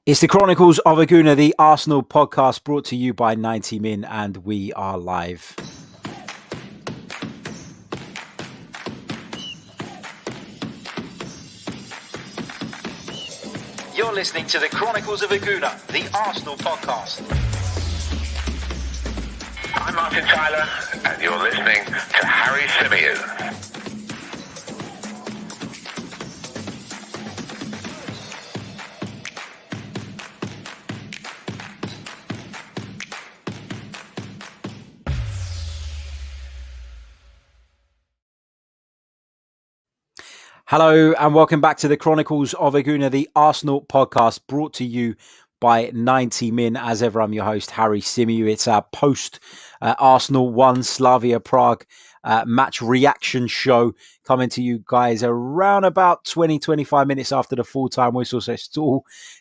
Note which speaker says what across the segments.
Speaker 1: It's the Chronicles of a Gooner, the Arsenal podcast brought to you by 90 Min, and we are live. You're listening to the Chronicles of a Gooner, the Arsenal podcast.
Speaker 2: I'm Martin Tyler, and you're listening to Harry Symeou.
Speaker 1: Hello and welcome back to the Chronicles of a Gooner, the Arsenal podcast brought to you by 90 Min. As ever, I'm your host, Harry Symeou. It's our post-Arsenal 1 Slavia Prague match reaction show coming to you guys around about 20-25 minutes after the full-time whistle. So it's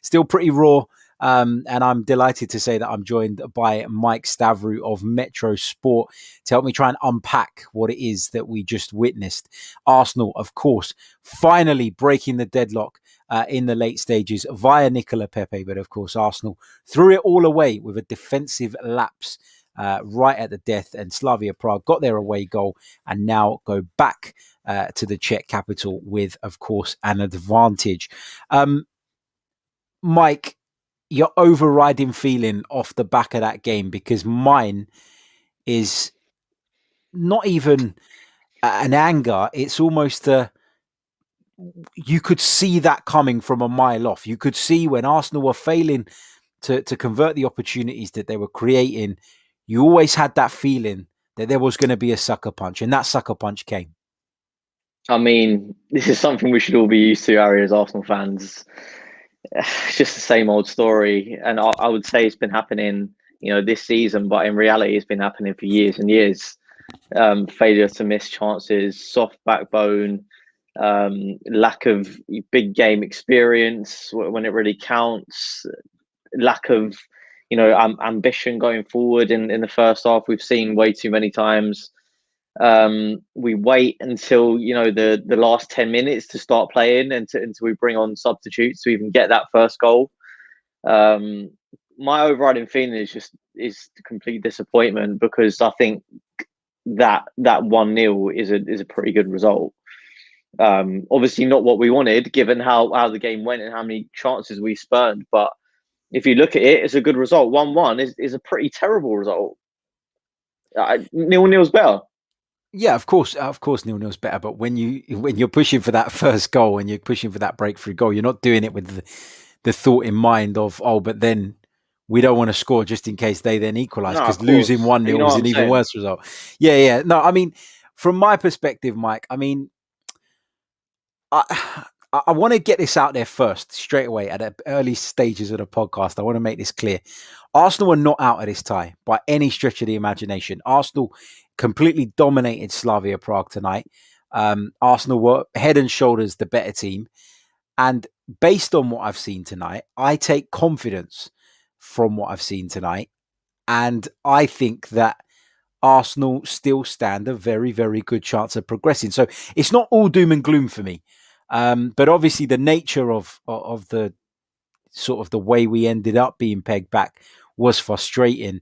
Speaker 1: still pretty raw. And I'm delighted to say that I'm joined by Mike Stavrou of Metro Sport to help me try and unpack what it is that we just witnessed. Arsenal, of course, finally breaking the deadlock in the late stages via Nicolas Pepe. But of course, Arsenal threw it all away with a defensive lapse right at the death. And Slavia Prague got their away goal and now go back to the Czech capital with, of course, an advantage. Mike, your overriding feeling off the back of that game, because mine is not even an anger. It's almost you could see that coming from a mile off. You could see when Arsenal were failing to convert the opportunities that they were creating, you always had that feeling that there was going to be a sucker punch, and that sucker punch came.
Speaker 3: I mean, this is something we should all be used to, Harry, as Arsenal fans. It's just the same old story, and I would say it's been happening, this season. But in reality, it's been happening for years and years. Failure to miss chances, soft backbone, lack of big game experience when it really counts, lack of ambition going forward. In the first half, we've seen way too many times. We wait until the last 10 minutes to start playing until we bring on substitutes to even get that first goal. My overriding feeling is complete disappointment, because I think that 1-0 is a pretty good result. Obviously not what we wanted, given how the game went and how many chances we spurned, but if you look at it, it's a good result. 1-1 is a pretty terrible result. 0-0's better.
Speaker 1: Yeah, of course, 0-0's better. But when you're pushing for that first goal and you're pushing for that breakthrough goal, you're not doing it with the thought in mind of, but then we don't want to score just in case they then equalise, because losing 1-0 is an even worse result. Yeah. No, I mean, from my perspective, Mike, I mean, I want to get this out there first, straight away at the early stages of the podcast. I want to make this clear. Arsenal are not out of this tie by any stretch of the imagination. Arsenal completely dominated Slavia Prague tonight. Arsenal were head and shoulders the better team. And based on what I've seen tonight, I take confidence from what I've seen tonight. And I think that Arsenal still stand a very, very good chance of progressing. So it's not all doom and gloom for me. But obviously the nature of the sort of the way we ended up being pegged back was frustrating.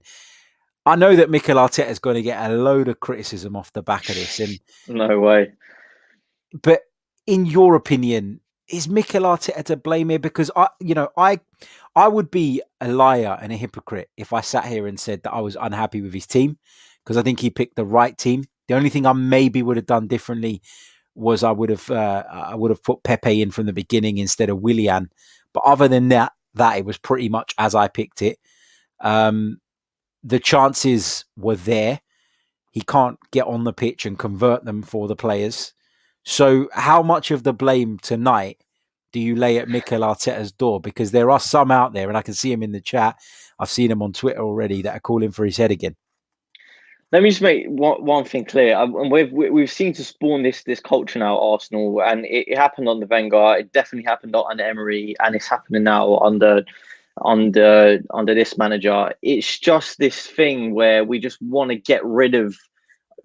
Speaker 1: I know that Michael Arteta is going to get a load of criticism off the back of this. And
Speaker 3: no way.
Speaker 1: But in your opinion, is Michael Arteta to blame here? Because I would be a liar and a hypocrite if I sat here and said that I was unhappy with his team, because I think he picked the right team. The only thing I maybe would have done differently was I would have put Pepe in from the beginning instead of Willian. But other than that it was pretty much as I picked it. The chances were there. He can't get on the pitch and convert them for the players. So how much of the blame tonight do you lay at Mikel Arteta's door? Because there are some out there, and I can see him in the chat. I've seen him on Twitter already, that are calling for his head again.
Speaker 3: Let me just make one thing clear. And we've seen to spawn this culture now at Arsenal, and it happened under Wenger. It definitely happened under Emery, and it's happening now under this manager. It's just this thing where we just want to get rid of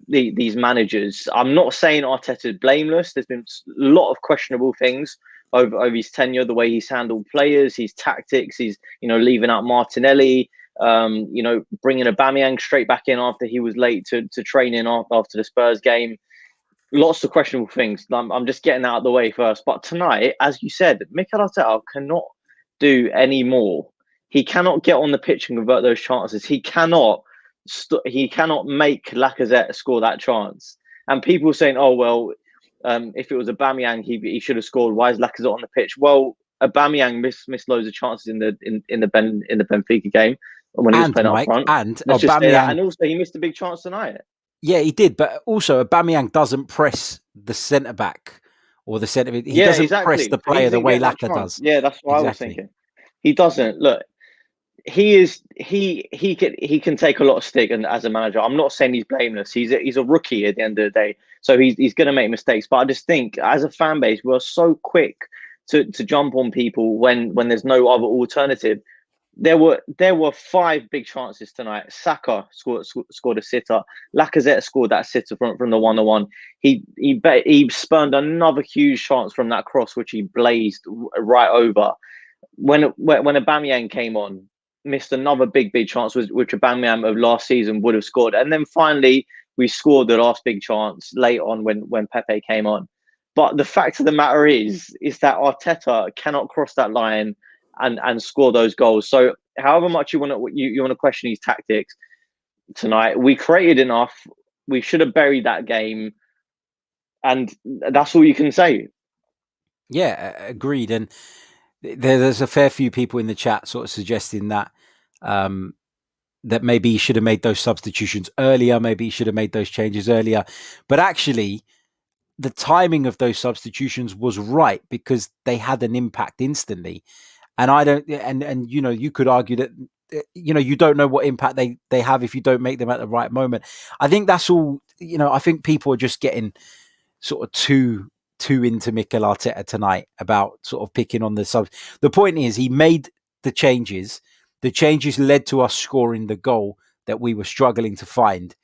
Speaker 3: these managers. I'm not saying Arteta is blameless. There's been a lot of questionable things over his tenure, the way he's handled players, his tactics, he's, leaving out Martinelli, bringing Aubameyang straight back in after he was late to training after the Spurs game. Lots of questionable things. I'm just getting out of the way first. But tonight, as you said, Mikel Arteta cannot do any more. He cannot get on the pitch and convert those chances. He cannot make Lacazette score that chance. And people saying, "Oh well, if it was Aubameyang, he should have scored. Why is Lacazette on the pitch?" Well, Aubameyang missed loads of chances in the Benfica game when he was playing up front.
Speaker 1: And
Speaker 3: let's just say that. And also, he missed a big chance tonight.
Speaker 1: Yeah, he did, but also Aubameyang doesn't press the centre back or the centre. He doesn't press the player the way Laka does.
Speaker 3: Yeah, that's what I was thinking. He doesn't. Look, he can take a lot of stick, and as a manager, I'm not saying he's blameless. He's a rookie at the end of the day, so he's going to make mistakes. But I just think, as a fan base, we're so quick to jump on people when there's no other alternative. There were 5 big chances tonight. Saka scored a sitter. Lacazette scored that sitter from the 1-1. He spurned another huge chance from that cross, which he blazed right over. When Aubameyang came on, missed another big chance, which Aubameyang of last season would have scored. And then finally, we scored the last big chance late on when Pepe came on. But the fact of the matter is that Arteta cannot cross that line and score those goals. So however much you want to question his tactics tonight, we created enough. We should have buried that game, and that's all you can say.
Speaker 1: Yeah, agreed. And there's a fair few people in the chat sort of suggesting that that maybe he should have made those substitutions earlier. Maybe he should have made those changes earlier. But actually, the timing of those substitutions was right because they had an impact instantly. And I don't, and you could argue that, you don't know what impact they have if you don't make them at the right moment. I think that's all, I think people are just getting sort of too into Mikel Arteta tonight about sort of picking on the subs. The point is he made the changes. The changes led to us scoring the goal that we were struggling to find.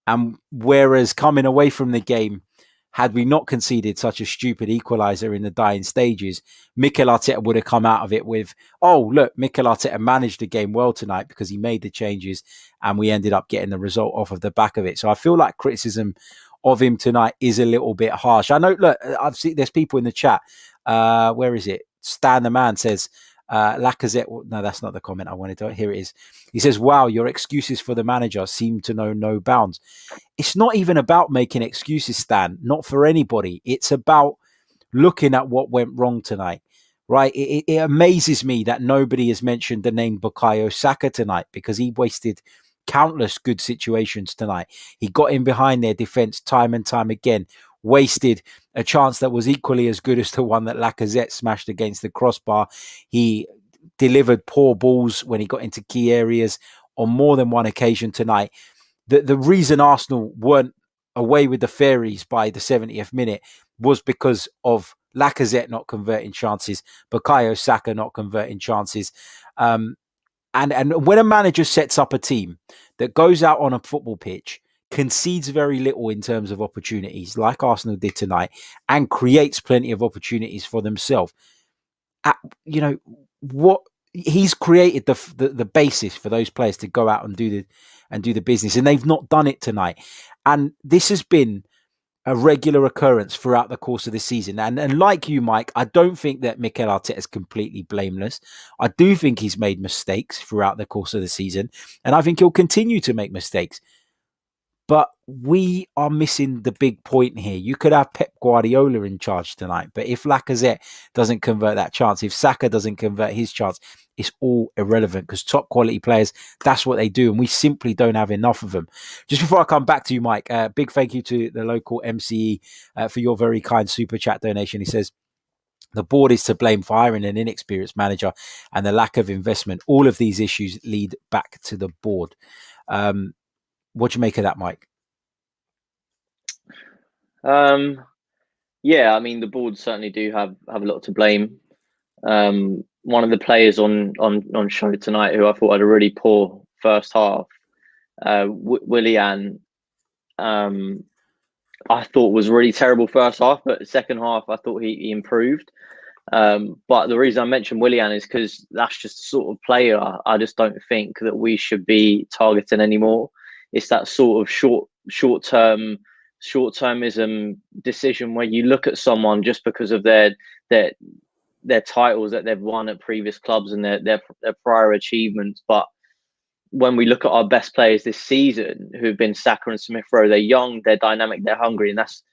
Speaker 1: And whereas coming away from the game, had we not conceded such a stupid equaliser in the dying stages, Mikel Arteta would have come out of it with, oh, look, Mikel Arteta managed the game well tonight because he made the changes and we ended up getting the result off of the back of it. So I feel like criticism of him tonight is a little bit harsh. I know, look, I've seen there's people in the chat. Where is it? Stan the Man says, Lacazette, no, that's not the comment I wanted to. Here it is. He says, wow, your excuses for the manager seem to know no bounds. It's not even about making excuses, Stan, not for anybody. It's about looking at what went wrong tonight, right? It amazes me that nobody has mentioned the name Bukayo Saka tonight because he wasted countless good situations tonight. He got in behind their defence time and time again, wasted a chance that was equally as good as the one that Lacazette smashed against the crossbar. He delivered poor balls when he got into key areas on more than one occasion tonight. The reason Arsenal weren't away with the fairies by the 70th minute was because of Lacazette not converting chances, Bukayo Saka not converting chances. And when a manager sets up a team that goes out on a football pitch, concedes very little in terms of opportunities, like Arsenal did tonight, and creates plenty of opportunities for themselves, what he's created the basis for those players to go out and do the business, and they've not done it tonight. And this has been a regular occurrence throughout the course of the season. And like you, Mike, I don't think that Mikel Arteta is completely blameless. I do think he's made mistakes throughout the course of the season, and I think he'll continue to make mistakes. But we are missing the big point here. You could have Pep Guardiola in charge tonight, but if Lacazette doesn't convert that chance, if Saka doesn't convert his chance, it's all irrelevant because top quality players, that's what they do, and we simply don't have enough of them. Just before I come back to you, Mike, big thank you to the local MCE for your very kind super chat donation. He says, the board is to blame for hiring an inexperienced manager and the lack of investment. All of these issues lead back to the board. What do you make of that, Mike?
Speaker 3: Yeah, I mean, the board certainly do have a lot to blame. One of the players on show tonight who I thought had a really poor first half, Willian, I thought was really terrible first half, but second half I thought he improved. But the reason I mentioned Willian is because that's just the sort of player I just don't think that we should be targeting anymore. It's that sort of short-termism decision where you look at someone just because of their titles that they've won at previous clubs and their prior achievements. But when we look at our best players this season, who've been Saka and Symeou, they're young, they're dynamic, they're hungry, and that's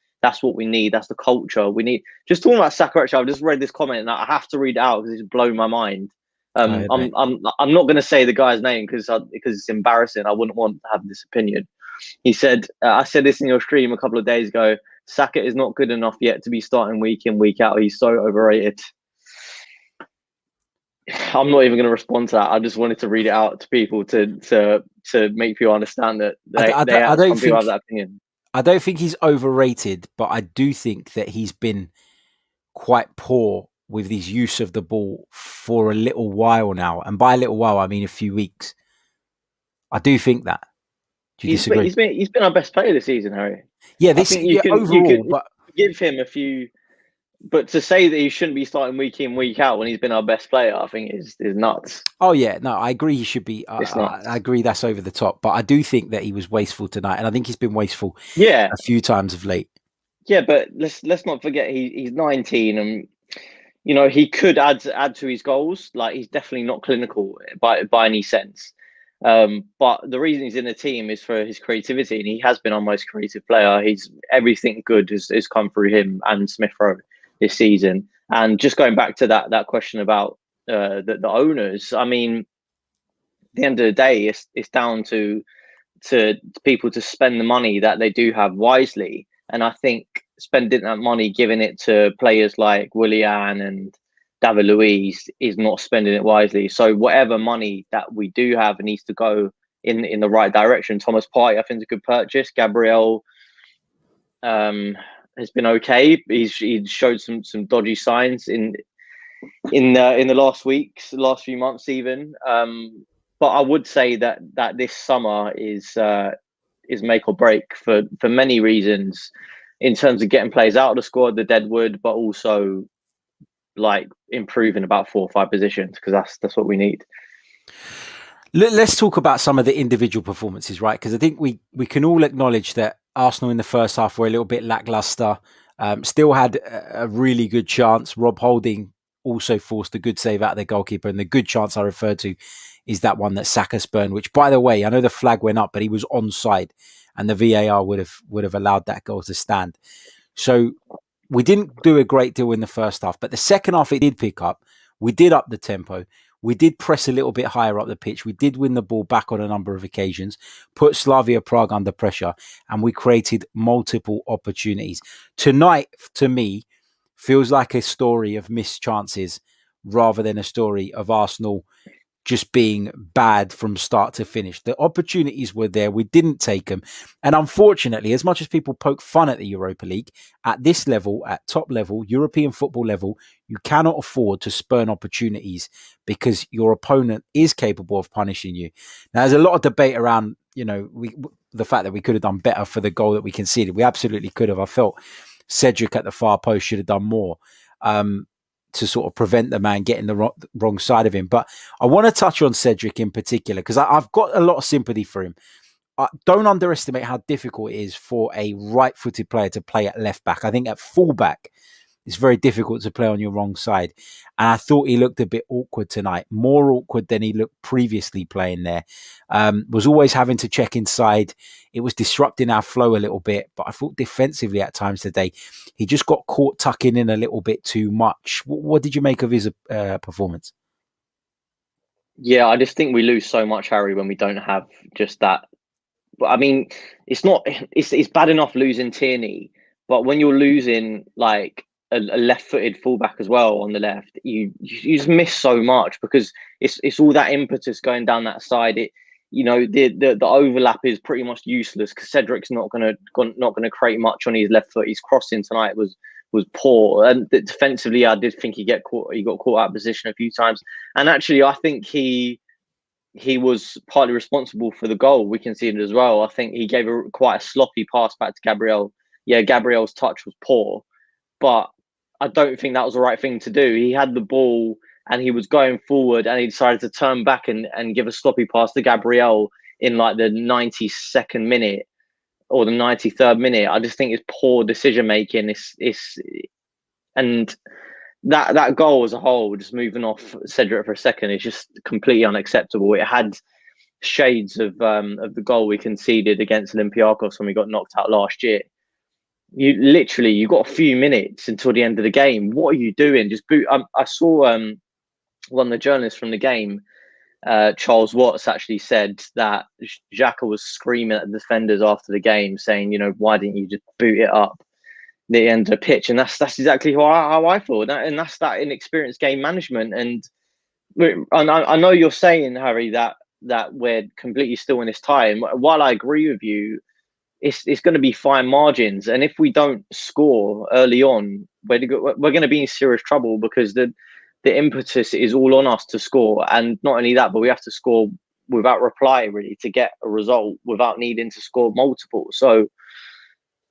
Speaker 3: what we need. That's the culture we need. Just talking about Saka, actually, I've just read this comment and I have to read it out because it's blown my mind. I'm not going to say the guy's name because it's embarrassing. I wouldn't want to have this opinion. He said, I said this in your stream a couple of days ago. Saka is not good enough yet to be starting week in, week out. He's so overrated. I'm not even going to respond to that. I just wanted to read it out to people to make people understand that some people have that opinion.
Speaker 1: I don't think he's overrated, but I do think that he's been quite poor with his use of the ball for a little while now. And by a little while, I mean a few weeks. I do think that. Do you disagree?
Speaker 3: He's been our best player this season, Harry.
Speaker 1: Yeah, overall, but
Speaker 3: give him a few. But to say that he shouldn't be starting week in, week out when he's been our best player, I think is nuts.
Speaker 1: Oh yeah, no, I agree. He should be. I agree that's over the top, but I do think that he was wasteful tonight, and I think he's been wasteful.
Speaker 3: Yeah,
Speaker 1: a few times of late.
Speaker 3: Yeah, but let's not forget he's 19, and he could add to his goals. Like, he's definitely not clinical by any sense. But the reason he's in the team is for his creativity, and he has been our most creative player. Everything good has come through him and Symeou this season. And just going back to that question about the owners, I mean, at the end of the day, it's down to people to spend the money that they do have wisely. And I think spending that money, giving it to players like Willian and David Luiz is not spending it wisely. So whatever money that we do have needs to go in the right direction. Thomas Partey, I think, is a good purchase. Gabriel has been okay. He showed some dodgy signs in the last few months even. But I would say that this summer is make or break for many reasons, in terms of getting players out of the squad, the deadwood, but also like improving about 4 or 5 positions, because that's what we need.
Speaker 1: Let's talk about some of the individual performances, right? Because I think we can all acknowledge that Arsenal in the first half were a little bit lackluster. Still had a really good chance. Rob Holding also forced a good save out of the goalkeeper, and the good chance I referred to is that one that Saka spurned, which, by the way, I know the flag went up, but he was onside, and the VAR would have allowed that goal to stand. So we didn't do a great deal in the first half, but the second half it did pick up. We did up the tempo. We did press a little bit higher up the pitch. We did win the ball back on a number of occasions, put Slavia Prague under pressure, and we created multiple opportunities. Tonight, to me, feels like a story of missed chances rather than a story of Arsenal just being bad from start to finish. The opportunities were there. We didn't take them. And unfortunately, as much as people poke fun at the Europa League, at this level, at top level, European football level, you cannot afford to spurn opportunities because your opponent is capable of punishing you. Now, there's a lot of debate around, the fact that we could have done better for the goal that we conceded. We absolutely could have. I felt Cedric at the far post should have done more to sort of prevent the man getting the wrong side of him. But I want to touch on Cedric in particular, because I've got a lot of sympathy for him. Don't underestimate how difficult it is for a right-footed player to play at left back. I think at full back, it's very difficult to play on your wrong side. And I thought he looked a bit awkward tonight, more awkward than he looked previously playing there. Was always having to check inside. It was disrupting our flow a little bit, but I thought defensively at times today, he just got caught tucking in a little bit too much. What did you make of his performance?
Speaker 3: Yeah, I just think we lose so much, Harry, when we don't have just that. But I mean, it's bad enough losing Tierney, but when you're losing like a left-footed fullback as well on the left, you just miss so much, because it's all that impetus going down that side. The overlap is pretty much useless because Cedric's not gonna create much on his left foot. His crossing tonight was poor, and defensively, I did think he got caught out of position a few times. And actually, I think he was partly responsible for the goal we conceded as well. I think he gave quite a sloppy pass back to Gabriel. Yeah, Gabriel's touch was poor, but I don't think that was the right thing to do. He had the ball and he was going forward, and he decided to turn back and give a sloppy pass to Gabriel in like the 92nd minute or the 93rd minute. I just think it's poor decision making. And that goal as a whole, just moving off Cedric for a second, is just completely unacceptable. It had shades of the goal we conceded against Olympiacos when we got knocked out last year. You got a few minutes until the end of the game. What are you doing? Just boot. I saw one of the journalists from the game, Charles Watts, actually said that Xhaka was screaming at the defenders after the game, saying, why didn't you just boot it up the end of the pitch? And that's exactly how I feel. And that's that inexperienced game management. And I know you're saying, Harry, that we're completely still in this time. While I agree with you, it's going to be fine margins, and if we don't score early on, we're going to be in serious trouble, because the impetus is all on us to score. And not only that, but we have to score without reply, really, to get a result without needing to score multiple. So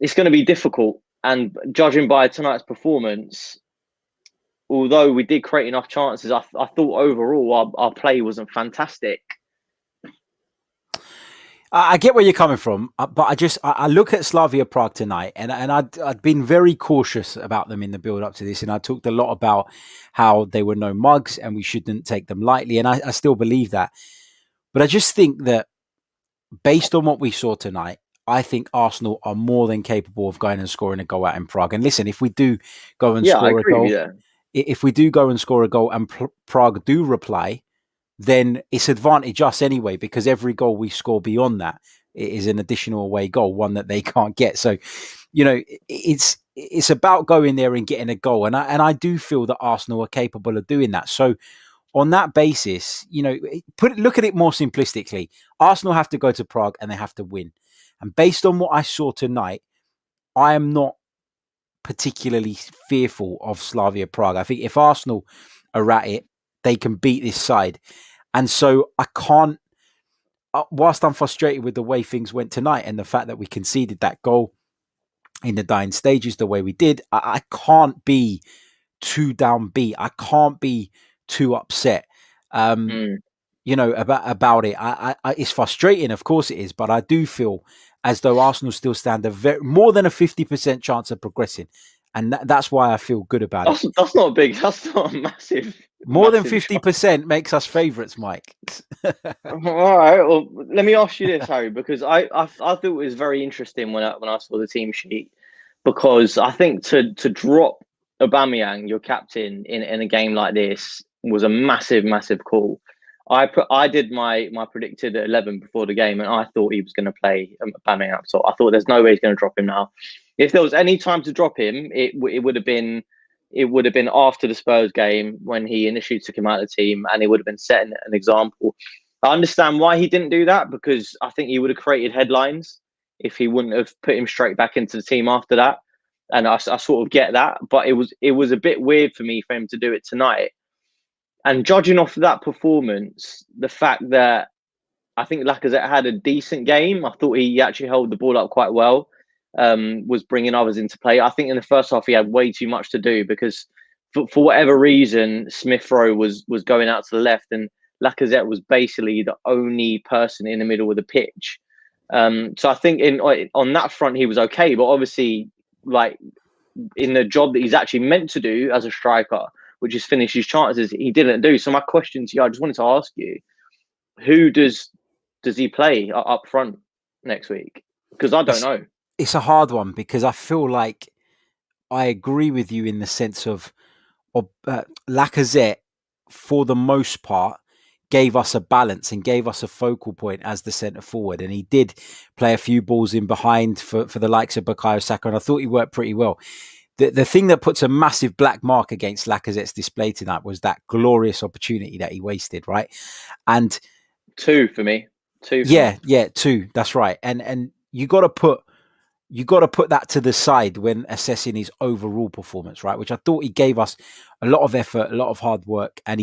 Speaker 3: it's going to be difficult. And judging by tonight's performance, although we did create enough chances, I thought overall our play wasn't fantastic.
Speaker 1: I get where you're coming from, but I look at Slavia Prague tonight, and I'd been very cautious about them in the build up to this, and I talked a lot about how they were no mugs and we shouldn't take them lightly, and I still believe that. But I just think that based on what we saw tonight, I think Arsenal are more than capable of going and scoring a goal out in Prague. And listen, if we do go and score a goal, if we do go and score a goal and Prague do reply, then it's advantage us anyway, because every goal we score beyond that is an additional away goal, one that they can't get. So, it's about going there and getting a goal. And I do feel that Arsenal are capable of doing that. So on that basis, look at it more simplistically. Arsenal have to go to Prague and they have to win. And based on what I saw tonight, I am not particularly fearful of Slavia Prague. I think if Arsenal are at it, they can beat this side. And so I can't, whilst I'm frustrated with the way things went tonight and the fact that we conceded that goal in the dying stages the way we did, I can't be too downbeat. I can't be too upset, about it. It's frustrating, of course it is, but I do feel as though Arsenal still stand more than a 50% chance of progressing. And that's why I feel good about it.
Speaker 3: That's not a massive.
Speaker 1: More than 50% makes us favourites, Mike.
Speaker 3: All right. Well, let me ask you this, Harry, because I thought it was very interesting when I saw the team sheet, because I think to drop Aubameyang, your captain, in a game like this was a massive, massive call. I did my predicted 11 before the game, and I thought he was going to play Aubameyang up top. I thought there's no way he's going to drop him now. If there was any time to drop him, it would have been after the Spurs game, when he initially took him out of the team, and it would have been setting an example. I understand why he didn't do that, because I think he would have created headlines if he wouldn't have put him straight back into the team after that. And I sort of get that, but it was a bit weird for me for him to do it tonight. And judging off of that performance, the fact that I think Lacazette had a decent game, I thought he actually held the ball up quite well, was bringing others into play. I think in the first half he had way too much to do, because for whatever reason, Smith Rowe was going out to the left, and Lacazette was basically the only person in the middle of the pitch. So I think on that front he was okay, but obviously, like, in the job that he's actually meant to do as a striker, which is finish his chances, he didn't do. So my question to you, I just wanted to ask you, who does he play up front next week? Because I don't know.
Speaker 1: It's a hard one, because I feel like I agree with you in the sense of Lacazette, for the most part, gave us a balance and gave us a focal point as the centre forward. And he did play a few balls in behind for the likes of Bukayo, Saka, and I thought he worked pretty well. The thing that puts a massive black mark against Lacazette's display tonight was that glorious opportunity that he wasted, right? And
Speaker 3: two for me. Two.
Speaker 1: That's right. And you got to put that to the side when assessing his overall performance, right? Which I thought he gave us a lot of effort, a lot of hard work, and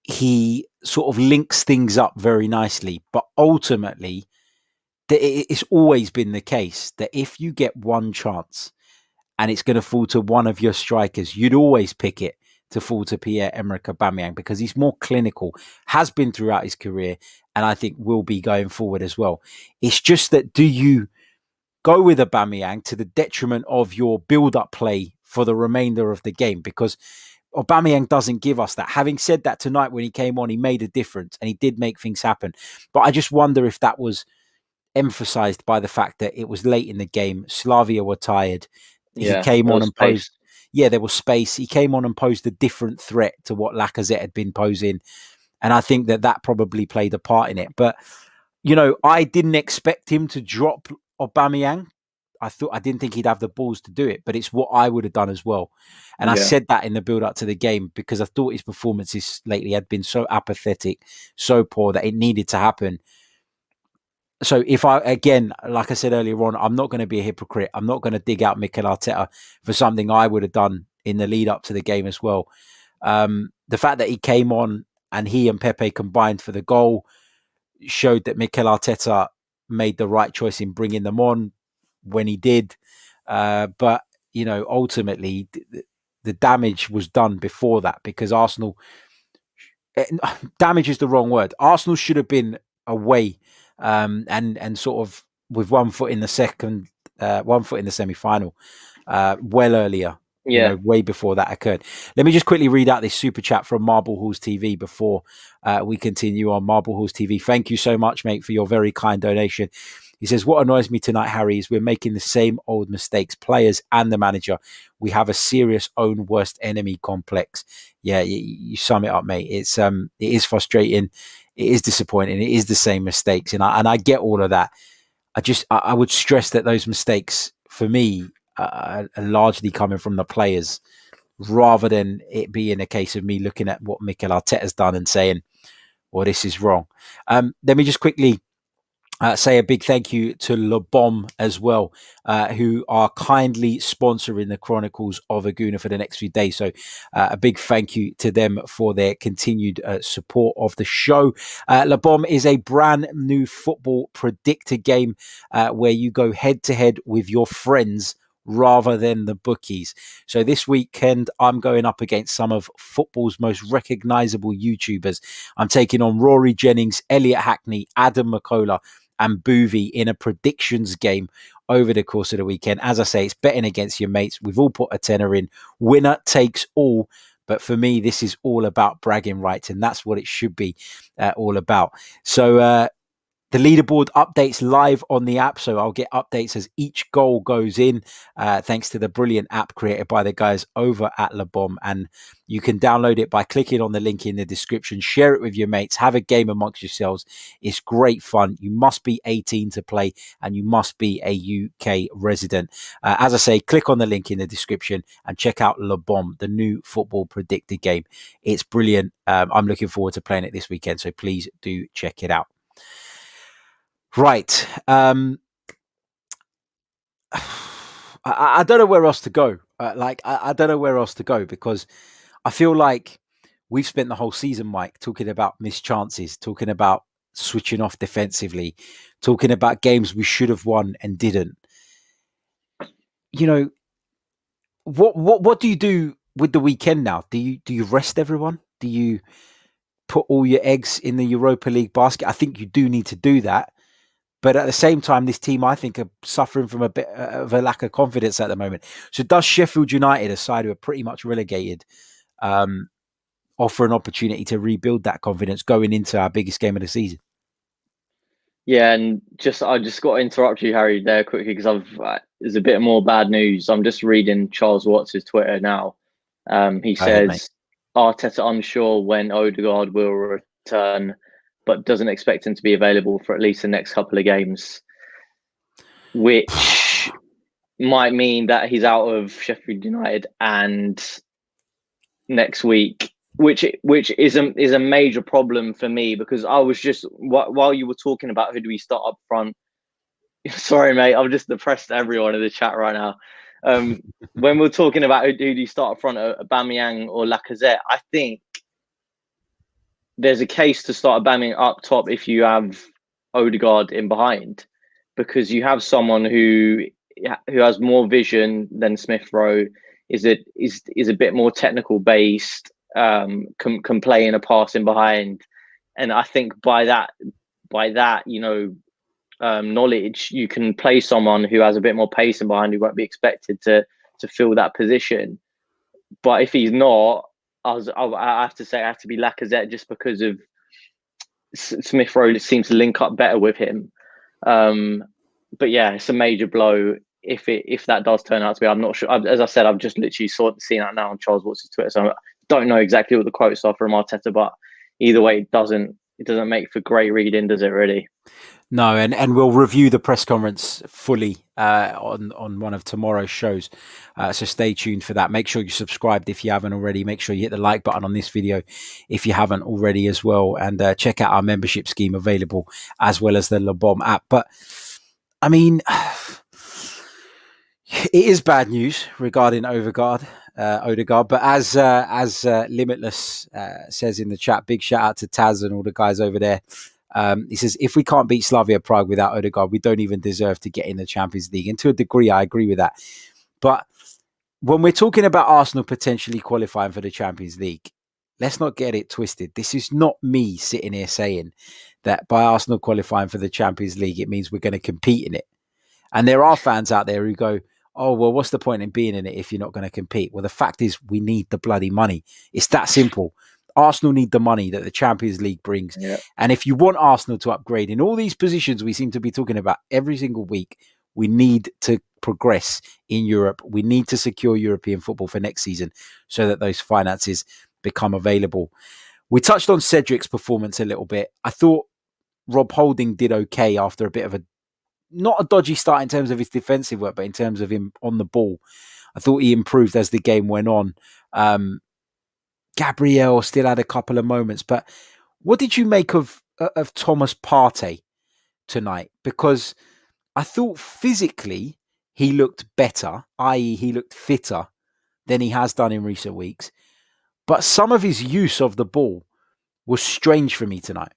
Speaker 1: he sort of links things up very nicely. But ultimately, it's always been the case that if you get one chance and it's going to fall to one of your strikers, you'd always pick it to fall to Pierre-Emerick Aubameyang because he's more clinical, has been throughout his career, and I think will be going forward as well. It's just that, do you go with Aubameyang to the detriment of your build-up play for the remainder of the game? Because Aubameyang doesn't give us that. Having said that, tonight when he came on, he made a difference and he did make things happen. But I just wonder if that was emphasized by the fact that it was late in the game. Slavia were tired. He came on and posed. Yeah, there was space. He came on and posed a different threat to what Lacazette had been posing. And I think that probably played a part in it. But, I didn't expect him to drop Aubameyang. I didn't think he'd have the balls to do it, but it's what I would have done as well. And I said that in the build up to the game because I thought his performances lately had been so apathetic, so poor that it needed to happen. So again, like I said earlier on, I'm not going to be a hypocrite. I'm not going to dig out Michael Arteta for something I would have done in the lead up to the game as well. The fact that he came on and he and Pepe combined for the goal showed that Michael Arteta made the right choice in bringing them on when he did. But, ultimately the damage was done before that because Arsenal, damage is the wrong word. Arsenal should have been away and sort of with 1 foot in the second, 1 foot in the semi-final, well earlier. Way before that occurred. Let me just quickly read out this super chat from Marble Halls TV before we continue on. Marble Halls TV, thank you so much, mate, for your very kind donation. He says, what annoys me tonight, Harry, is we're making the same old mistakes, players and the manager. We have a serious own worst enemy complex. Yeah, you sum it up, mate. It is frustrating. It is disappointing. It is the same mistakes. And I get all of that. I would stress that those mistakes, for me, are largely coming from the players rather than it being a case of me looking at what Mikel Arteta has done and saying, well, this is wrong. Let me just quickly say a big thank you to Le Bomb as well, who are kindly sponsoring the Chronicles of a Gooner for the next few days. So a big thank you to them for their continued support of the show. Le Bomb is a brand new football predictor game where you go head to head with your friends rather than the bookies. So this weekend, I'm going up against some of football's most recognizable YouTubers. I'm taking on Rory Jennings, Elliot Hackney, Adam McCullough, and Boovie in a predictions game over the course of the weekend. As I say, it's betting against your mates. We've all put a tenner in. Winner takes all. But for me, this is all about bragging rights, and that's what it should be all about. So the leaderboard updates live on the app, so I'll get updates as each goal goes in, thanks to the brilliant app created by the guys over at Le Bomb. And you can download it by clicking on the link in the description, share it with your mates, have a game amongst yourselves. It's great fun. You must be 18 to play, and you must be a UK resident. As I say, click on the link in the description and check out Le Bomb, the new football predictor game. It's brilliant. I'm looking forward to playing it this weekend, so please do check it out. Right. I don't know where else to go. I don't know where else to go because I feel like we've spent the whole season, Mike, talking about missed chances, talking about switching off defensively, talking about games we should have won and didn't. What do you do with the weekend now? Do you rest everyone? Do you put all your eggs in the Europa League basket? I think you do need to do that. But at the same time, this team, I think, are suffering from a bit of a lack of confidence at the moment. So does Sheffield United, a side who are pretty much relegated, offer an opportunity to rebuild that confidence going into our biggest game of the season?
Speaker 3: Yeah, and I just got to interrupt you, Harry, there quickly because there's a bit more bad news. I'm just reading Charles Watts' Twitter now. He says Arteta unsure when Odegaard will return, but doesn't expect him to be available for at least the next couple of games, which might mean that he's out of Sheffield United and next week, which is a major problem for me because I was just, while you were talking about who do we start up front, sorry, mate, I'm just depressed everyone in the chat right now. When we're talking about who do you start up front, Aubameyang or Lacazette, I think there's a case to start Aubameyang up top if you have Odegaard in behind, because you have someone who who has more vision than Smith Rowe, is a bit more technical based, can play in a passing behind, and I think by that knowledge, you can play someone who has a bit more pace and behind, who won't be expected to fill that position. But if he's not, I have to say I have to be Lacazette, just because of Smith Rowe seems to link up better with him. But yeah, it's a major blow if that does turn out to be. I'm not sure. As I said, I've just literally seen that now on Charles Watts' Twitter, so I don't know exactly what the quotes are from Arteta. But either way, it doesn't make for great reading, does it? Really?
Speaker 1: No, and we'll review the press conference fully on one of tomorrow's shows. So stay tuned for that. Make sure you're subscribed if you haven't already. Make sure you hit the like button on this video if you haven't already as well. And check out our membership scheme available, as well as the Le Bomb app. But I mean, it is bad news regarding Odegaard. But as Limitless says in the chat, big shout out to Taz and all the guys over there. He says, if we can't beat Slavia Prague without Odegaard, we don't even deserve to get in the Champions League. And to a degree, I agree with that. But when we're talking about Arsenal potentially qualifying for the Champions League, let's not get it twisted. This is not me sitting here saying that by Arsenal qualifying for the Champions League, it means we're going to compete in it. And there are fans out there who go, oh, well, what's the point in being in it if you're not going to compete? Well, the fact is we need the bloody money. It's that simple. Arsenal need the money that the Champions League brings.
Speaker 3: Yeah.
Speaker 1: And if you want Arsenal to upgrade in all these positions we seem to be talking about every single week, we need to progress in Europe. We need to secure European football for next season so that those finances become available. We touched on Cedric's performance a little bit. I thought Rob Holding did okay after a bit of not a dodgy start in terms of his defensive work, but in terms of him on the ball. I thought he improved as the game went on. Gabriel still had a couple of moments, but what did you make of Thomas Partey tonight? Because I thought physically he looked better, i.e. he looked fitter than he has done in recent weeks. But some of his use of the ball was strange for me tonight.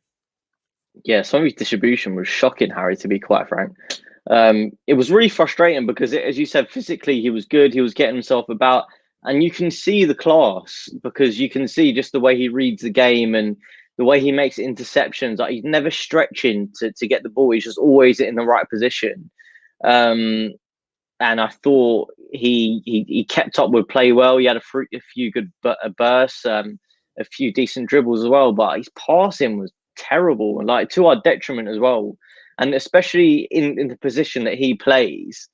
Speaker 3: Yeah, some of his distribution was shocking, Harry, to be quite frank. It was really frustrating because, as you said, physically he was good. He was getting himself about. And you can see the class because you can see just the way he reads the game and the way he makes interceptions. Like, he's never stretching to get the ball. He's just always in the right position. And I thought he kept up with play well. He had a few good bursts, a few decent dribbles as well. But his passing was terrible, and like to our detriment as well. And especially in the position that he plays.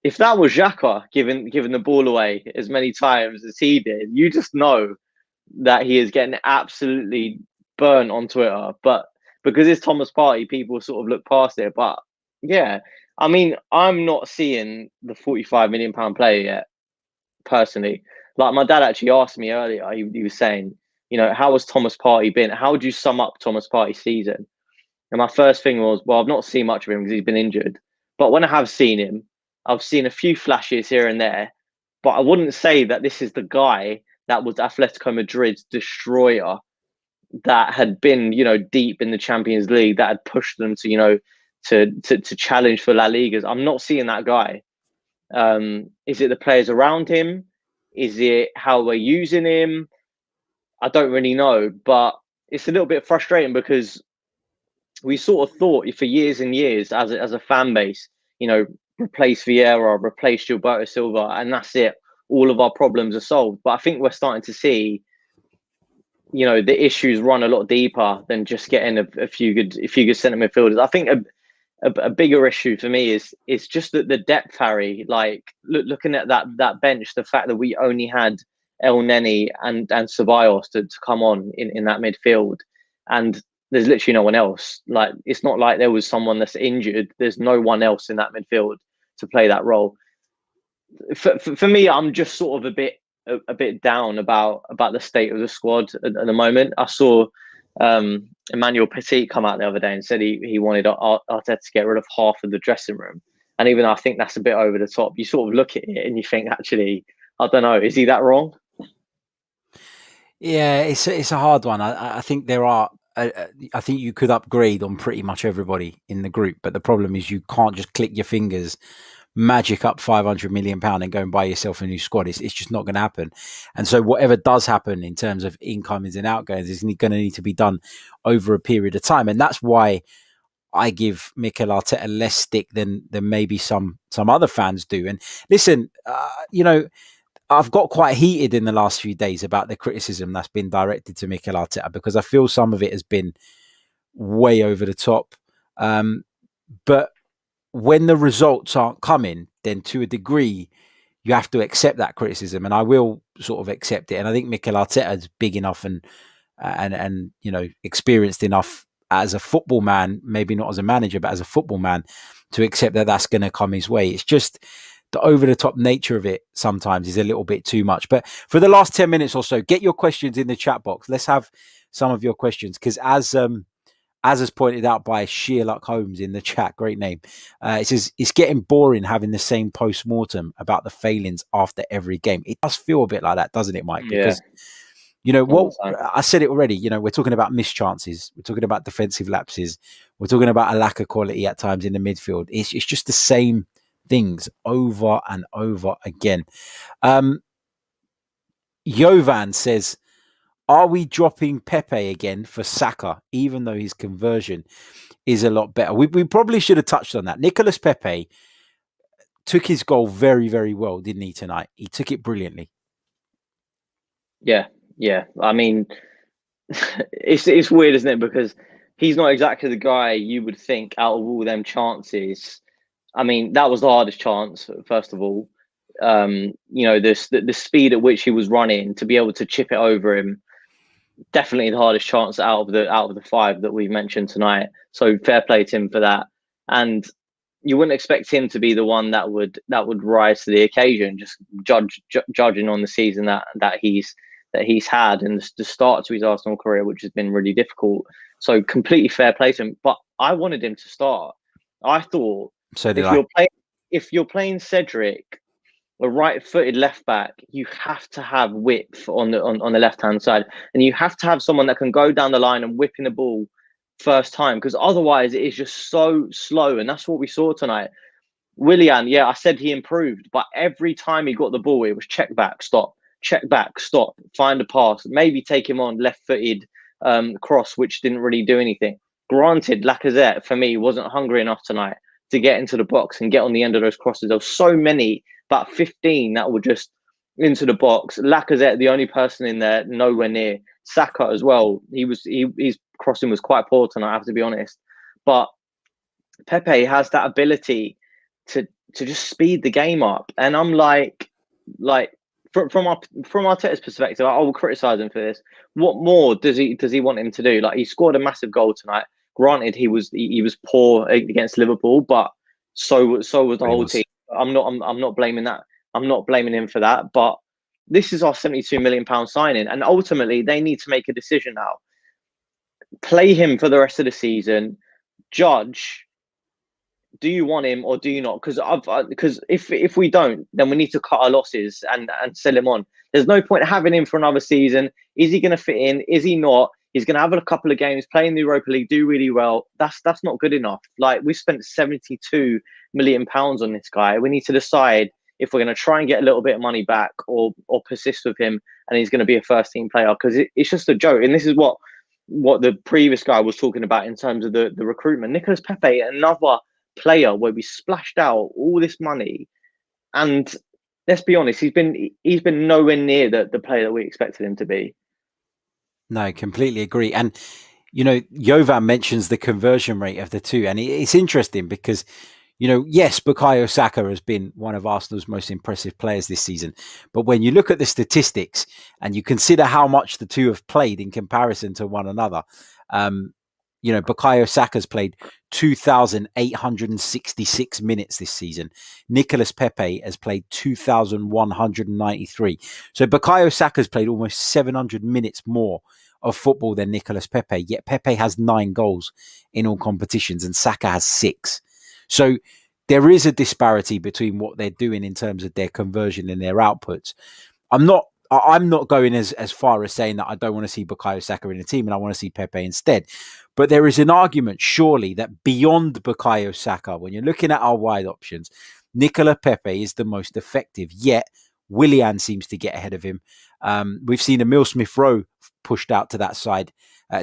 Speaker 3: If that was Xhaka giving the ball away as many times as he did, you just know that he is getting absolutely burnt on Twitter. But because it's Thomas Partey, people sort of look past it. But yeah, I mean, I'm not seeing the £45 million player yet, personally. Like, my dad actually asked me earlier, he was saying, how has Thomas Partey been? How would you sum up Thomas Partey's season? And my first thing was, well, I've not seen much of him because he's been injured. But when I have seen him, I've seen a few flashes here and there, but I wouldn't say that this is the guy that was Atletico Madrid's destroyer, that had been, deep in the Champions League, that had pushed them to, to challenge for La Ligas. I'm not seeing that guy. Is it the players around him? Is it how we're using him? I don't really know, but it's a little bit frustrating because we sort of thought for years and years as a fan base, replace Vieira, replace Gilberto Silva, and that's it. All of our problems are solved. But I think we're starting to see, the issues run a lot deeper than just getting a few good centre midfielders. I think a bigger issue for me is just the depth, Harry. Like, looking at that bench, the fact that we only had El Neni and Ceballos to come on in that midfield, and there's literally no one else. Like, it's not like there was someone that's injured. There's no one else in that midfield to play that role. For me, I'm just sort of a bit down about the state of the squad at the moment. I saw Emmanuel Petit come out the other day and said he wanted Arteta to get rid of half of the dressing room. And even though I think that's a bit over the top, you sort of look at it and you think, actually, I don't know, is he that wrong?
Speaker 1: Yeah, it's a hard one. I think there are. I think you could upgrade on pretty much everybody in the group, but the problem is you can't just click your fingers, magic up £500 million and go and buy yourself a new squad. It's just not going to happen. And so whatever does happen in terms of incomings and outgoings is going to need to be done over a period of time. And that's why I give Mikel Arteta less stick than maybe some other fans do. And listen, I've got quite heated in the last few days about the criticism that's been directed to Mikel Arteta, because I feel some of it has been way over the top. But when the results aren't coming, then to a degree, you have to accept that criticism, and I will sort of accept it. And I think Mikel Arteta is big enough and experienced enough as a football man, maybe not as a manager, but as a football man, to accept that that's going to come his way. It's just the over-the-top nature of it sometimes is a little bit too much. But for the last 10 minutes or so, get your questions in the chat box. Let's have some of your questions, because as is pointed out by Sherlock Holmes in the chat, great name, it says, it's getting boring having the same post-mortem about the failings after every game. It does feel a bit like that, doesn't it, Mike? Because what I said it already, we're talking about missed chances. We're talking about defensive lapses. We're talking about a lack of quality at times in the midfield. It's just the same things over and over again. Jovan says, are we dropping Pepe again for Saka, even though his conversion is a lot better? We probably should have touched on that. Nicolas Pepe took his goal very, very well, didn't he, tonight? He took it brilliantly.
Speaker 3: Yeah. I mean, it's weird, isn't it? Because he's not exactly the guy you would think out of all them chances. I mean, that was the hardest chance, first of all. The speed at which he was running to be able to chip it over him, definitely the hardest chance out of the five that we've mentioned tonight. So fair play to him for that. And you wouldn't expect him to be the one that would rise to the occasion, just judging on the season that he's had and the start to his Arsenal career, which has been really difficult. So completely fair play to him. But I wanted him to start. I thought, if you're playing Cedric, a right-footed left back, you have to have width on the left-hand side, and you have to have someone that can go down the line and whipping the ball first time, because otherwise it is just so slow. And that's what we saw tonight. Willian, yeah, I said he improved, but every time he got the ball, it was check back, stop, find a pass, maybe take him on left-footed cross, which didn't really do anything. Granted, Lacazette, for me, wasn't hungry enough tonight to get into the box and get on the end of those crosses. There were so many, about 15 that were just into the box. Lacazette, the only person in there, nowhere near. Saka as well. His crossing was quite poor tonight, I have to be honest. But Pepe has that ability to just speed the game up. And I'm like from Arteta's perspective, I will criticize him for this. What more does he want him to do? Like, he scored a massive goal tonight. Granted, he was poor against Liverpool, but so was the whole team. I'm not blaming that. I'm not blaming him for that. But this is our £72 million signing, and ultimately they need to make a decision now. Play him for the rest of the season. Judge, do you want him or do you not? Because if we don't, then we need to cut our losses and sell him on. There's no point having him for another season. Is he going to fit in? Is he not? He's going to have a couple of games, play in the Europa League, do really well. That's not good enough. Like, we spent £72 million on this guy. We need to decide if we're going to try and get a little bit of money back or persist with him and he's going to be a first team player, because it's just a joke. And this is what the previous guy was talking about in terms of the recruitment. Nicolas Pepe, another player where we splashed out all this money, and let's be honest, he's been nowhere near the player that we expected him to be.
Speaker 1: No, completely agree. And Jovan mentions the conversion rate of the two, and it's interesting because yes, Bukayo Saka has been one of Arsenal's most impressive players this season, but when you look at the statistics and you consider how much the two have played in comparison to one another, Bukayo Saka's played 2,866 minutes this season. Nicolas Pepe has played 2,193. So Bukayo Saka's played almost 700 minutes more of football than Nicolas Pepe, yet Pepe has 9 goals in all competitions and Saka has 6. So there is a disparity between what they're doing in terms of their conversion and their outputs. I'm not going as far as saying that I don't want to see Bukayo Saka in the team and I want to see Pepe instead. But there is an argument, surely, that beyond Bukayo Saka, when you're looking at our wide options, Nicolas Pepe is the most effective, yet Willian seems to get ahead of him. We've seen Emile Smith-Rowe pushed out to that side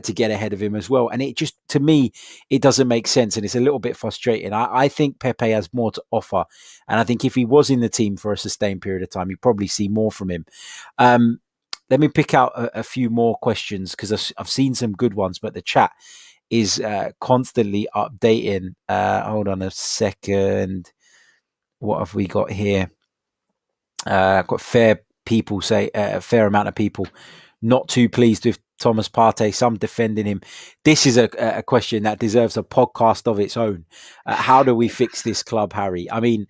Speaker 1: to get ahead of him as well. And it just, to me, it doesn't make sense. And it's a little bit frustrating. I think Pepe has more to offer. And I think if he was in the team for a sustained period of time, you'd probably see more from him. Let me pick out a few more questions because I've seen some good ones, but the chat is constantly updating. Hold on a second. What have we got here? Got fair people say a fair amount of people not too pleased with Thomas Partey, some defending him. This is a question that deserves a podcast of its own. How do we fix this club, Harry? I mean,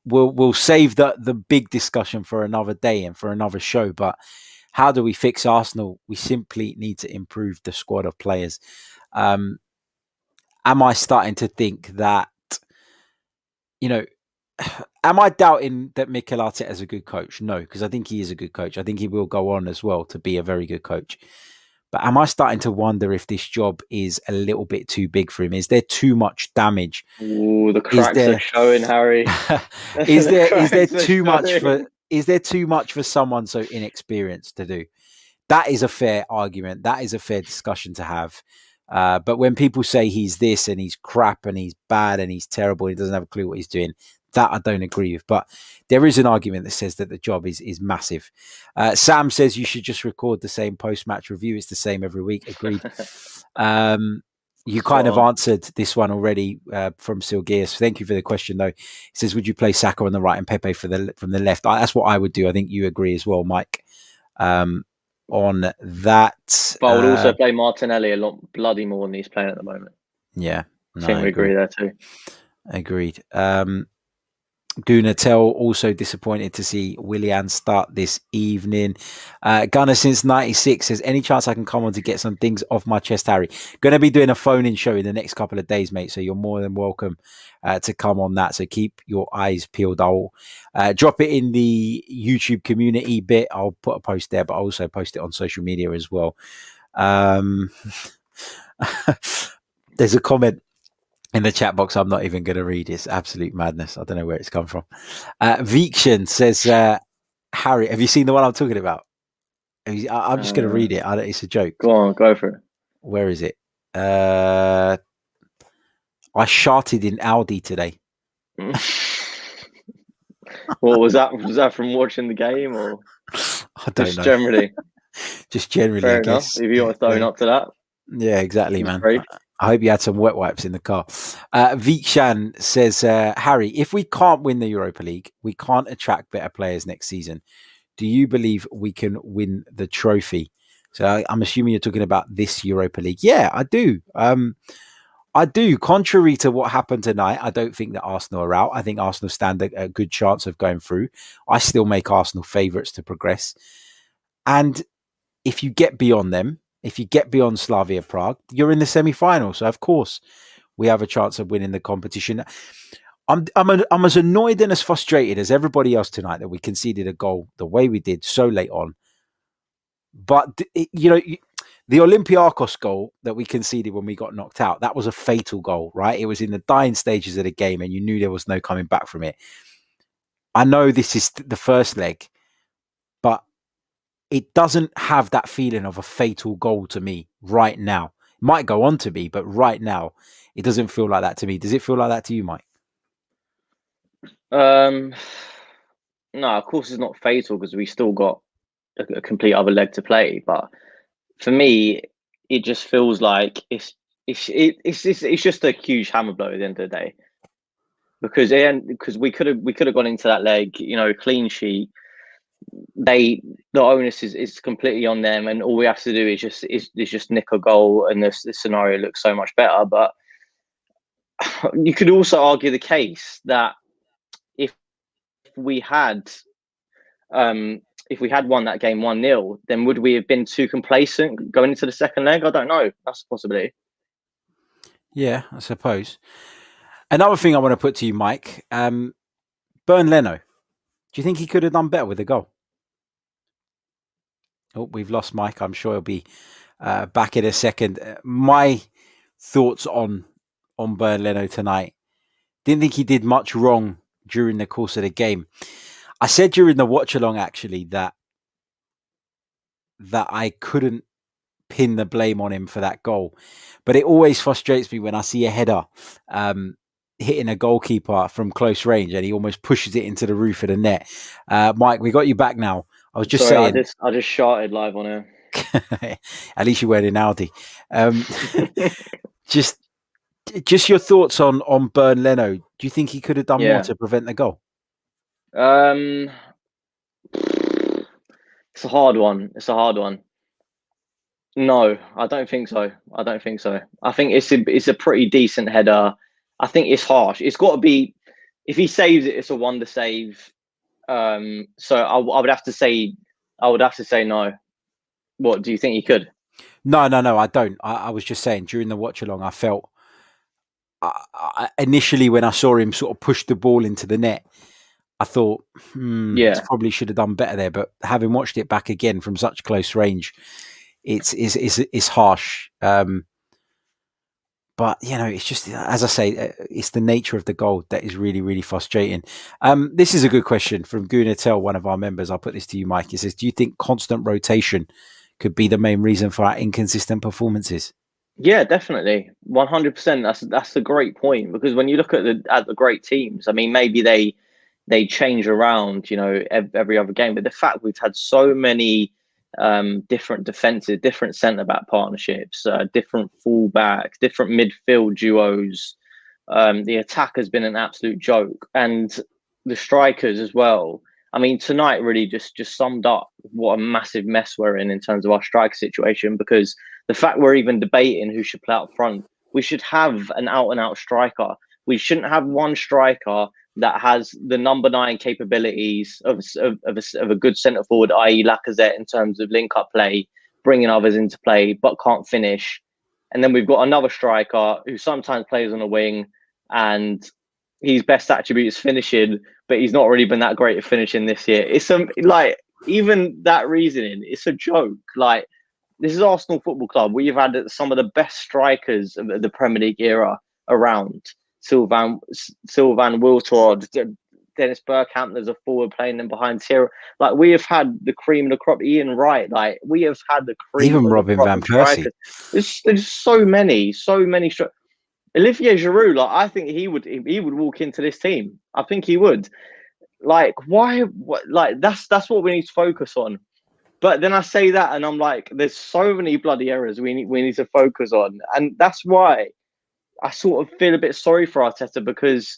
Speaker 1: we'll save the big discussion for another day and for another show, but how do we fix Arsenal? We simply need to improve the squad of players. Am I starting to think that, am I doubting that Mikel Arteta is a good coach? No, because I think he is a good coach. I think he will go on as well to be a very good coach. But am I starting to wonder if this job is a little bit too big for him? Is there too much damage?
Speaker 3: Ooh, the cracks are showing, Harry.
Speaker 1: Is there too much for someone so inexperienced to do? That is a fair argument. That is a fair discussion to have. But when people say he's this and he's crap and he's bad and he's terrible, he doesn't have a clue what he's doing, that I don't agree with. But there is an argument that says that the job is massive. Sam says you should just record the same post-match review. It's the same every week. Agreed. You kind of answered this one already from Silgeas. Thank you for the question, though. He says, would you play Saka on the right and Pepe from the left? That's what I would do. I think you agree as well, Mike, on that.
Speaker 3: But I would also play Martinelli a lot bloody more than he's playing at the moment.
Speaker 1: Yeah.
Speaker 3: I think we agree there too.
Speaker 1: Agreed. Gooner also disappointed to see Willian start this evening. Gunner since 96 says, any chance I can come on to get some things off my chest, Harry? Going to be doing a phone-in show in the next couple of days, mate, so you're more than welcome to come on that. So keep your eyes peeled. I'll drop it in the YouTube community bit. I'll put a post there, but I'll also post it on social media as well. There's a comment in the chat box I'm not even going to read. It's absolute madness. I don't know where it's come from. Vikshan says, Harry, have you seen the one I'm talking about? I'm just going to read it. It's a joke.
Speaker 3: Go on, go for it.
Speaker 1: Where is it? I sharted in Audi today.
Speaker 3: What was that? Was that from watching the game or
Speaker 1: I don't know.
Speaker 3: Generally?
Speaker 1: Just generally,
Speaker 3: Fair
Speaker 1: I guess.
Speaker 3: Enough. If you want to throw up to that.
Speaker 1: Yeah, exactly, man. I hope you had some wet wipes in the car. Vikshan says, Harry, if we can't win the Europa League, we can't attract better players next season. Do you believe we can win the trophy? So I'm assuming you're talking about this Europa League. Yeah, I do. I do. Contrary to what happened tonight, I don't think that Arsenal are out. I think Arsenal stand a good chance of going through. I still make Arsenal favourites to progress. And if you get beyond them, if you get beyond Slavia Prague, you're in the semi-final. So, of course, we have a chance of winning the competition. I'm as annoyed and as frustrated as everybody else tonight that we conceded a goal the way we did so late on. But, the Olympiacos goal that we conceded when we got knocked out, that was a fatal goal, right? It was in the dying stages of the game and you knew there was no coming back from it. I know this is the first leg, but it doesn't have that feeling of a fatal goal to me right now. It might go on to be, but right now, it doesn't feel like that to me. Does it feel like that to you, Mike?
Speaker 3: No, of course it's not fatal because we still got a complete other leg to play. But for me, it just feels like it's just a huge hammer blow at the end of the day. Because we could have gone into that leg, clean sheet. The onus is completely on them, and all we have to do is just nick a goal, and the scenario looks so much better. But you could also argue the case that if we had won that game 1-0, then would we have been too complacent going into the second leg? I don't know. That's a possibility.
Speaker 1: Yeah, I suppose. Another thing I want to put to you, Mike, Bernd Leno. Do you think he could have done better with the goal? Oh, we've lost Mike. I'm sure he'll be back in a second. My thoughts on Bernd Leno tonight. Didn't think he did much wrong during the course of the game. I said during the watch along actually that I couldn't pin the blame on him for that goal, but it always frustrates me when I see a header hitting a goalkeeper from close range and he almost pushes it into the roof of the net. Mike, we got you back now. I was just saying.
Speaker 3: I just shouted live on air.
Speaker 1: At least you weren't in Audi. Just your thoughts on Bernd Leno. Do you think he could have done more to prevent the goal?
Speaker 3: It's a hard one. No, I don't think so. I think it's a pretty decent header. I think it's harsh. It's got to be, if he saves it, it's a wonder save. So I would have to say no. What do you think he could?
Speaker 1: No, I don't. I was just saying during the watch along, I felt initially when I saw him sort of push the ball into the net, I thought, probably should have done better there. But having watched it back again from such close range, it's harsh. But it's just, as I say, it's the nature of the goal that is really, really frustrating. This is a good question from Gooner, one of our members. I'll put this to you, Mike. He says, "Do you think constant rotation could be the main reason for our inconsistent performances?"
Speaker 3: Yeah, definitely, 100%. That's a great point, because when you look at the great teams, I mean, maybe they change around, every other game, but the fact we've had so many different defenses, different centre back partnerships, different fullbacks, different midfield duos. The attack has been an absolute joke, and the strikers as well. I mean, tonight really just summed up what a massive mess we're in terms of our striker situation, because the fact we're even debating who should play up front, we should have an out-and-out striker. We shouldn't have one striker that has the number 9 capabilities of a good centre forward, i.e. Lacazette, in terms of link-up play, bringing others into play, but can't finish. And then we've got another striker who sometimes plays on a wing, and his best attribute is finishing, but he's not really been that great at finishing this year. It's even that reasoning, it's a joke. Like, this is Arsenal Football Club. We've had some of the best strikers of the Premier League era around. Sylvain Wiltord, Dennis Bergkamp, there's a forward playing them behind here. Like, we have had the cream of the crop. Ian Wright, like, we have had the cream.
Speaker 1: Even Robin van Persie.
Speaker 3: There's so many. Olivier Giroud, like, I think he would walk into this team. I think he would. Like, why? Like, that's what we need to focus on. But then I say that, and I'm like, there's so many bloody errors we need to focus on, and that's why I sort of feel a bit sorry for Arteta, because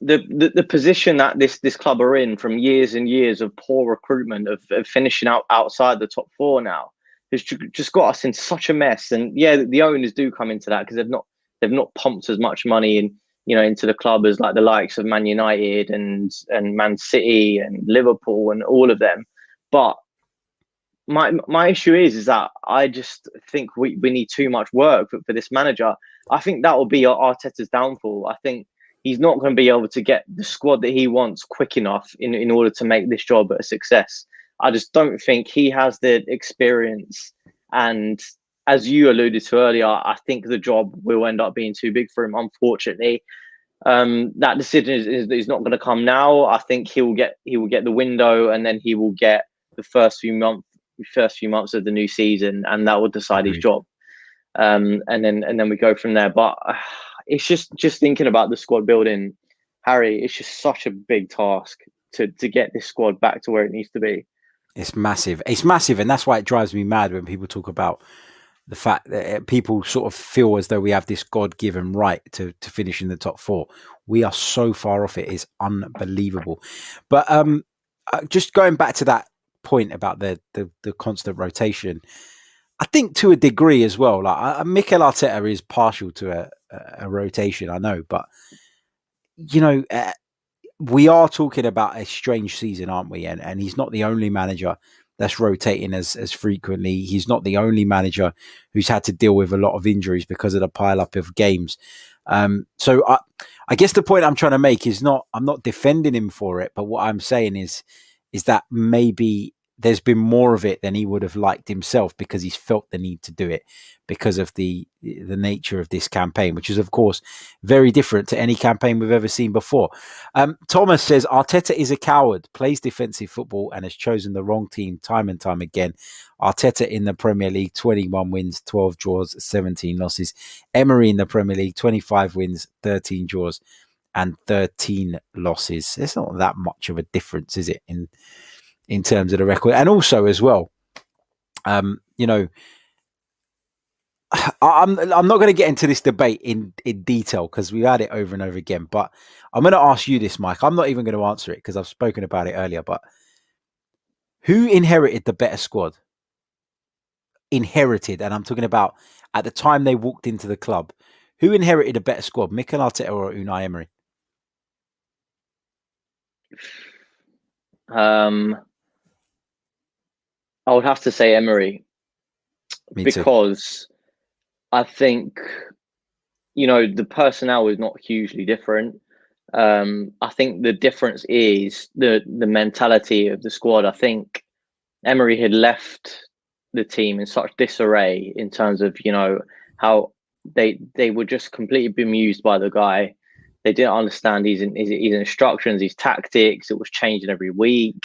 Speaker 3: the position that this club are in from years and years of poor recruitment, of finishing outside the top 4 now, has just got us in such a mess. And yeah, the owners do come into that, because they've not pumped as much money into the club as like the likes of Man United and Man City and Liverpool and all of them. But my issue is that I just think we need too much work for this manager. I think that will be Arteta's downfall. I think he's not going to be able to get the squad that he wants quick enough in order to make this job a success. I just don't think he has the experience. And as you alluded to earlier, I think the job will end up being too big for him, unfortunately. That decision is not going to come now. I think he will get the window, and then he will get the first few months of the new season, and that will decide his job. And then we go from there. But it's just thinking about the squad building, Harry. It's just such a big task to get this squad back to where it needs to be.
Speaker 1: It's massive. And that's why it drives me mad when people talk about the fact that people sort of feel as though we have this God-given right to finish in the top 4. We are so far off it. It's unbelievable. But just going back to that point about the constant rotation, I think to a degree as well, like Michael Arteta is partial to a rotation, I know, but we are talking about a strange season, aren't we? And he's not the only manager that's rotating as frequently. He's not the only manager who's had to deal with a lot of injuries because of the pile up of games. So I guess the point I'm trying to make is I'm not defending him for it, but what I'm saying is that maybe there's been more of it than he would have liked himself, because he's felt the need to do it because of the nature of this campaign, which is, of course, very different to any campaign we've ever seen before. Thomas says, Arteta is a coward, plays defensive football and has chosen the wrong team time and time again. Arteta in the Premier League, 21 wins, 12 draws, 17 losses. Emery in the Premier League, 25 wins, 13 draws and 13 losses. It's not that much of a difference, is it, in terms of the record? And also as well, I'm not going to get into this debate in detail because we've had it over and over again, but I'm going to ask you this, Mike. I'm not even going to answer it because I've spoken about it earlier, but who inherited the better squad? Inherited, and I'm talking about at the time they walked into the club. Who inherited a better squad, Mikel Arteta or Unai Emery?
Speaker 3: I would have to say Emery.
Speaker 1: Me
Speaker 3: because
Speaker 1: too.
Speaker 3: I think, the personnel is not hugely different. I think the difference is the mentality of the squad. I think Emery had left the team in such disarray in terms of, how they were just completely bemused by the guy. They didn't understand his instructions, his tactics. It was changing every week.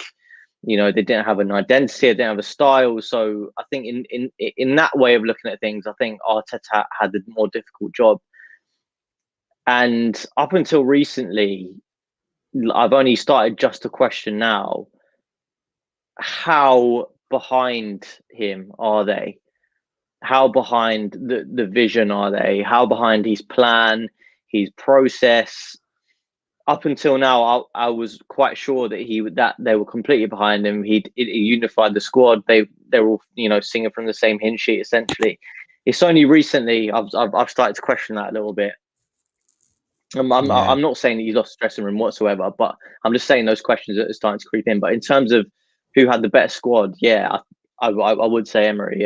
Speaker 3: They didn't have an identity, they didn't have a style. So I think in that way of looking at things, I think Arteta had the more difficult job. And up until recently, I've only started just to question now, how behind him are they? How behind the vision are they? How behind his plan, his process? Up until now, I was quite sure that they were completely behind him. He unified the squad. They're all singing from the same hymn sheet essentially. It's only recently I've started to question that a little bit. I'm not saying that he's lost the dressing room whatsoever, but I'm just saying those questions are starting to creep in. But in terms of who had the better squad, yeah, I would say Emery.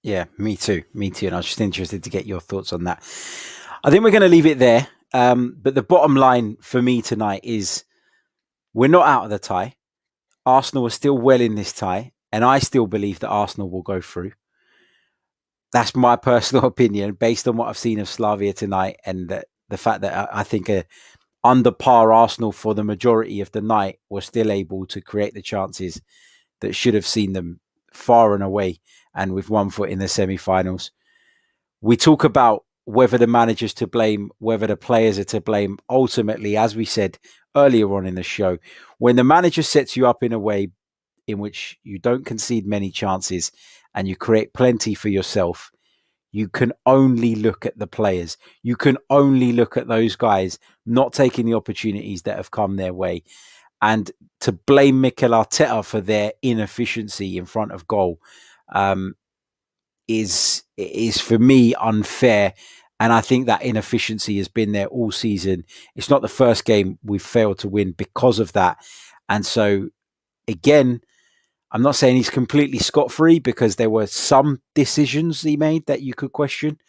Speaker 1: Yeah, me too. And I was just interested to get your thoughts on that. I think we're going to leave it there. But the bottom line for me tonight is we're not out of the tie. Arsenal are still well in this tie, and I still believe that Arsenal will go through. That's my personal opinion based on what I've seen of Slavia tonight, and the fact that I think under par Arsenal for the majority of the night were still able to create the chances that should have seen them far and away and with one foot in the semi-finals. We talk about whether the manager's to blame, whether the players are to blame. Ultimately, as we said earlier on in the show, when the manager sets you up in a way in which you don't concede many chances and you create plenty for yourself, you can only look at the players. You can only look at those guys not taking the opportunities that have come their way. And to blame Mikel Arteta for their inefficiency in front of goal is for me unfair, and I think that inefficiency has been there all season. It's not the first game we've failed to win because of that, and so again, I'm not saying he's completely scot-free because there were some decisions he made that you could question,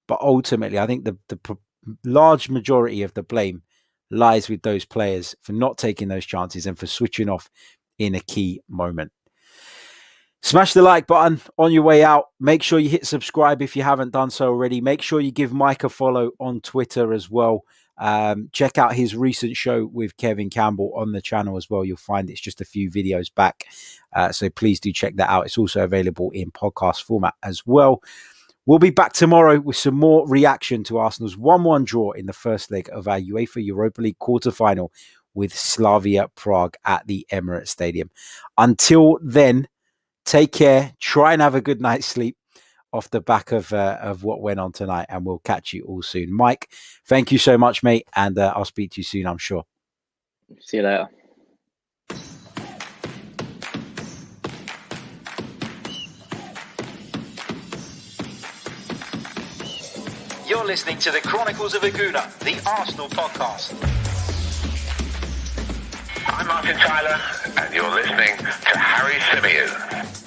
Speaker 1: but ultimately I think the large majority of the blame lies with those players for not taking those chances and for switching off in a key moment. Smash the like button on your way out. Make sure you hit subscribe if you haven't done so already. Make sure you give Mike a follow on Twitter as well. Check out his recent show with Kevin Campbell on the channel as well. You'll find it's just a few videos back. So please do check that out. It's also available in podcast format as well. We'll be back tomorrow with some more reaction to Arsenal's 1-1 draw in the first leg of our UEFA Europa League quarterfinal with Slavia Prague at the Emirates Stadium. Until then, take care. Try and have a good night's sleep off the back of what went on tonight, and we'll catch you all soon. Mike, thank you so much, mate, and I'll speak to you soon, I'm sure.
Speaker 3: See you later.
Speaker 1: You're listening to the Chronicles of a Gooner, the Arsenal podcast.
Speaker 2: I'm Martin Tyler, and you're listening to Harry Symeou.